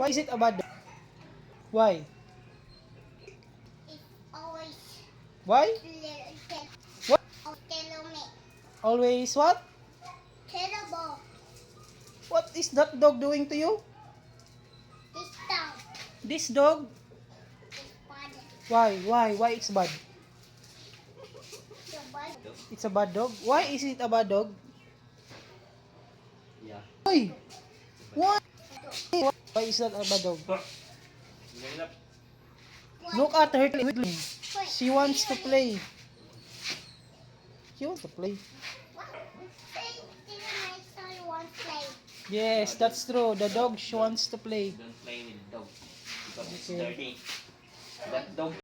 Why is it a bad dog? Why? It's always Why? What? tell me. Always what? Terrible. What is that dog doing to you? This dog This dog? is bad. Why? Why it's bad? The bad. It's a bad dog? Why is it a bad dog? Yeah. Why? Why? Why is that a bad dog? Look at her twiddling. She wants to play. She wants to play. What? Say, my son wants play. Yes, that's true. The dog she wants to play. Don't play with dog because it's Okay. dirty. That dog